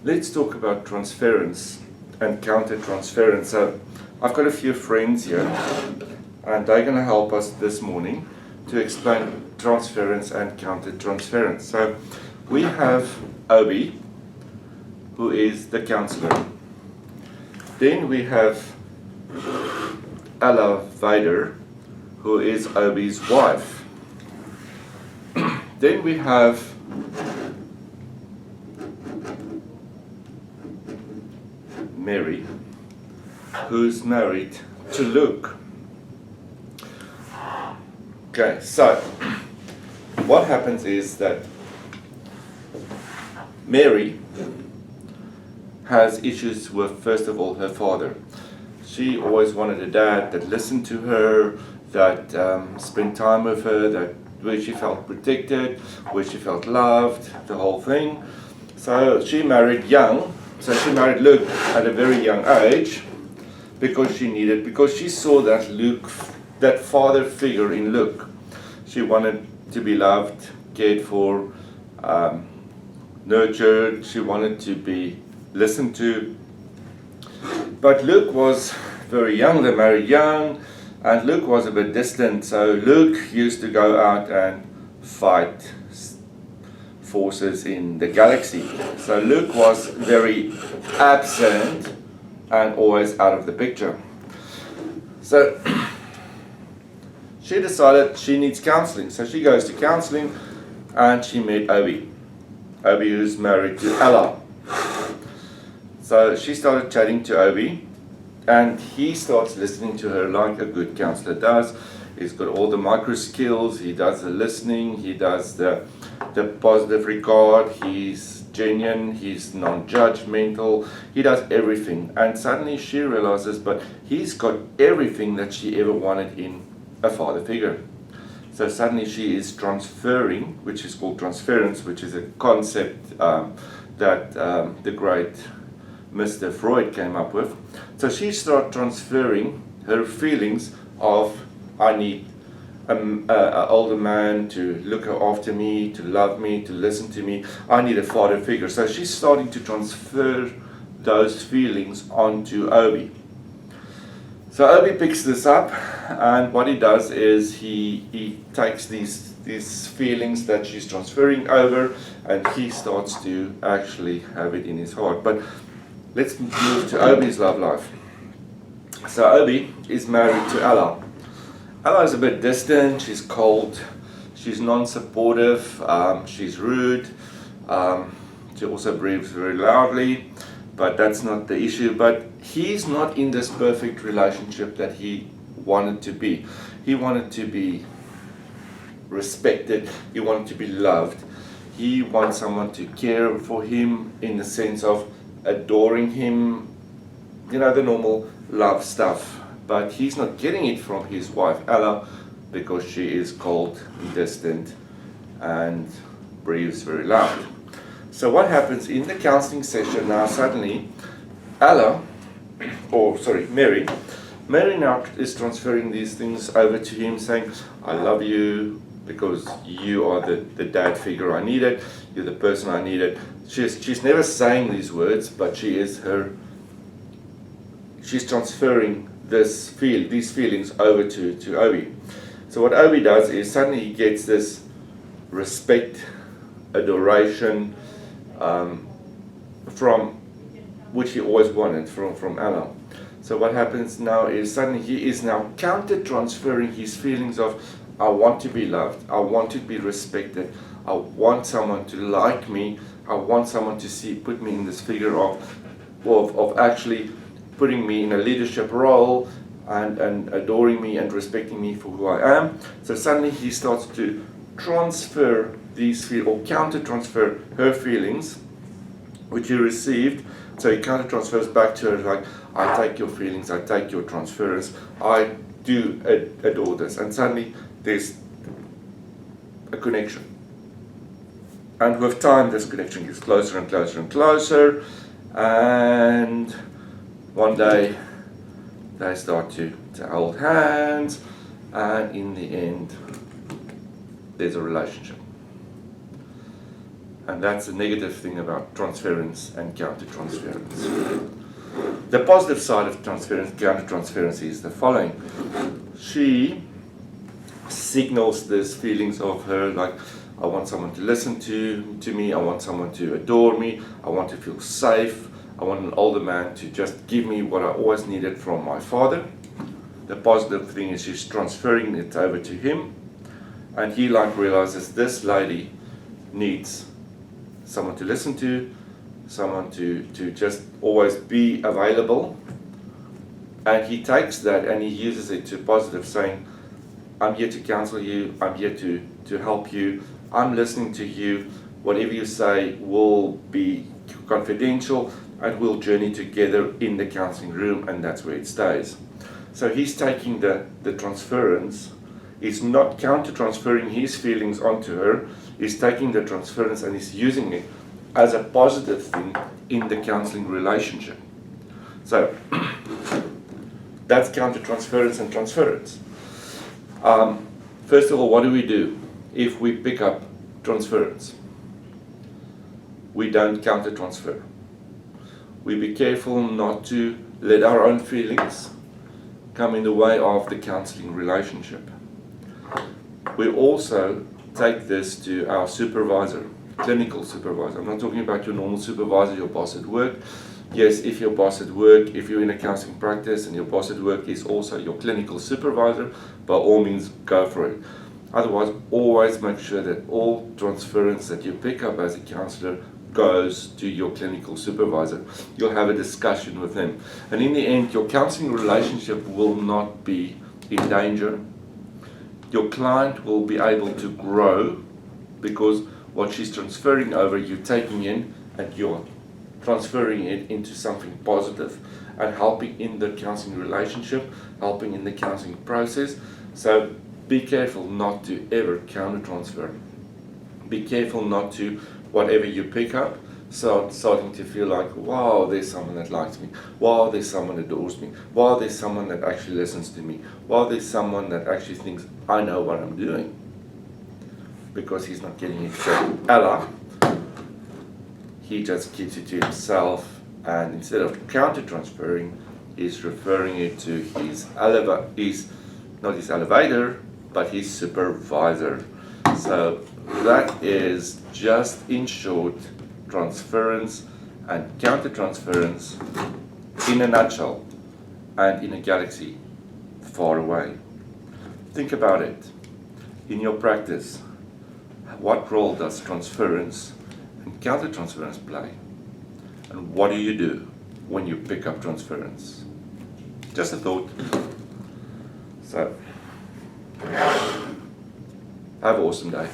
let's talk about transference and counter-transference. So I've got a few friends here, and they're going to help us this morning to explain transference and counter-transference. So we have Obi, who is the counselor. Then we have Ella Vader, who is Obi's wife. Then we have Mary, who's married to Luke. Okay, so what happens is that Mary has issues with, first of all, her father. She always wanted a dad that listened to her, that spent time with her, that where she felt protected, where she felt loved, the whole thing. So she married young. So she married Luke at a very young age because she saw that father figure in Luke. She wanted to be loved, cared for, nurtured. She wanted to be listened to. But Luke was very young. They married young, and Luke was a bit distant. So Luke used to go out and fight forces in the galaxy. So Luke was very absent and always out of the picture. So she decided she needs counseling. So she goes to counseling, and she met Obi. Obi, who's married to Ella. So she started chatting to Obi, and he starts listening to her like a good counselor does. He's got all the micro skills. He does the listening. He does the positive regard. He's genuine. He's non-judgmental. He does everything. And suddenly she realizes, but he's got everything that she ever wanted in a father figure. So suddenly she is transferring, which is called transference, which is a concept that the great Mr. Freud came up with. So she started transferring her feelings of, I need an older man to look after me, to love me, to listen to me. I need a father figure. So she's starting to transfer those feelings onto Obi. So Obi picks this up, and what he does is he takes these feelings that she's transferring over, and he starts to actually have it in his heart. But let's move to Obi's love life. So Obi is married to Ella. Ella is a bit distant, she's cold, she's non-supportive, she's rude, she also breathes very loudly, but that's not the issue. But he's not in this perfect relationship that he wanted to be. He wanted to be respected, he wanted to be loved, he wants someone to care for him in the sense of adoring him, the normal love stuff. But he's not getting it from his wife Ella because she is cold, distant, and breathes very loud. So what happens in the counseling session now? Suddenly Mary now is transferring these things over to him, saying, I love you because you are the dad figure I needed, you're the person I needed. She's never saying these words, but she's transferring these feelings over to Obi. So what Obi does is suddenly he gets this respect, adoration, from which he always wanted from Ella. So what happens now is suddenly he is now counter-transferring his feelings of, I want to be loved, I want to be respected, I want someone to like me, I want someone to put me in this figure of actually putting me in a leadership role and adoring me and respecting me for who I am. So suddenly he starts to transfer these feelings, or counter-transfer her feelings, which he received. So he counter-transfers back to her like, I take your feelings, I take your transference, I do adore this. And suddenly there's a connection. And with time, this connection gets closer and closer and closer. And one day, they start to hold hands. And in the end, there's a relationship. And that's the negative thing about transference and counter-transference. The positive side of counter-transference is the following. She signals these feelings of her, like, I want someone to listen to me, I want someone to adore me, I want to feel safe, I want an older man to just give me what I always needed from my father. The positive thing is she's transferring it over to him, and he realizes this lady needs someone to listen to, someone to just always be available, and he takes that and he uses it to positive, saying, I'm here to counsel you, I'm here to help you, I'm listening to you, whatever you say will be confidential, and we'll journey together in the counseling room, and that's where it stays. So he's taking the transference, he's not counter-transferring his feelings onto her, he's taking the transference and he's using it as a positive thing in the counseling relationship. So that's counter-transference and transference. First of all, what do we do if we pick up transference? We don't counter-transfer. We be careful not to let our own feelings come in the way of the counseling relationship. We also take this to our supervisor, clinical supervisor. I'm not talking about your normal supervisor, your boss at work. Yes, if your boss at work, if you're in a counseling practice and your boss at work is also your clinical supervisor, by all means go for it. Otherwise, always make sure that all transference that you pick up as a counselor goes to your clinical supervisor. You'll have a discussion with them. And in the end, your counseling relationship will not be in danger. Your client will be able to grow because what she's transferring over, you're taking in and you're transferring it into something positive and helping in the counseling relationship, helping in the counseling process. So be careful not to ever counter-transfer. Be careful not to, whatever you pick up, starting to feel like, wow, there's someone that likes me. Wow, there's someone that adores me. Wow, there's someone that actually listens to me. Wow, there's someone that actually thinks, I know what I'm doing. Because he's not getting it from Ella, he just keeps it to himself, and instead of counter-transferring, he's referring it to not his elevator, but his supervisor. So that is just, in short, transference and counter-transference in a nutshell and in a galaxy far away. Think about it. In your practice, what role does transference and counter-transference play? And what do you do when you pick up transference? Just a thought. So, have an awesome day.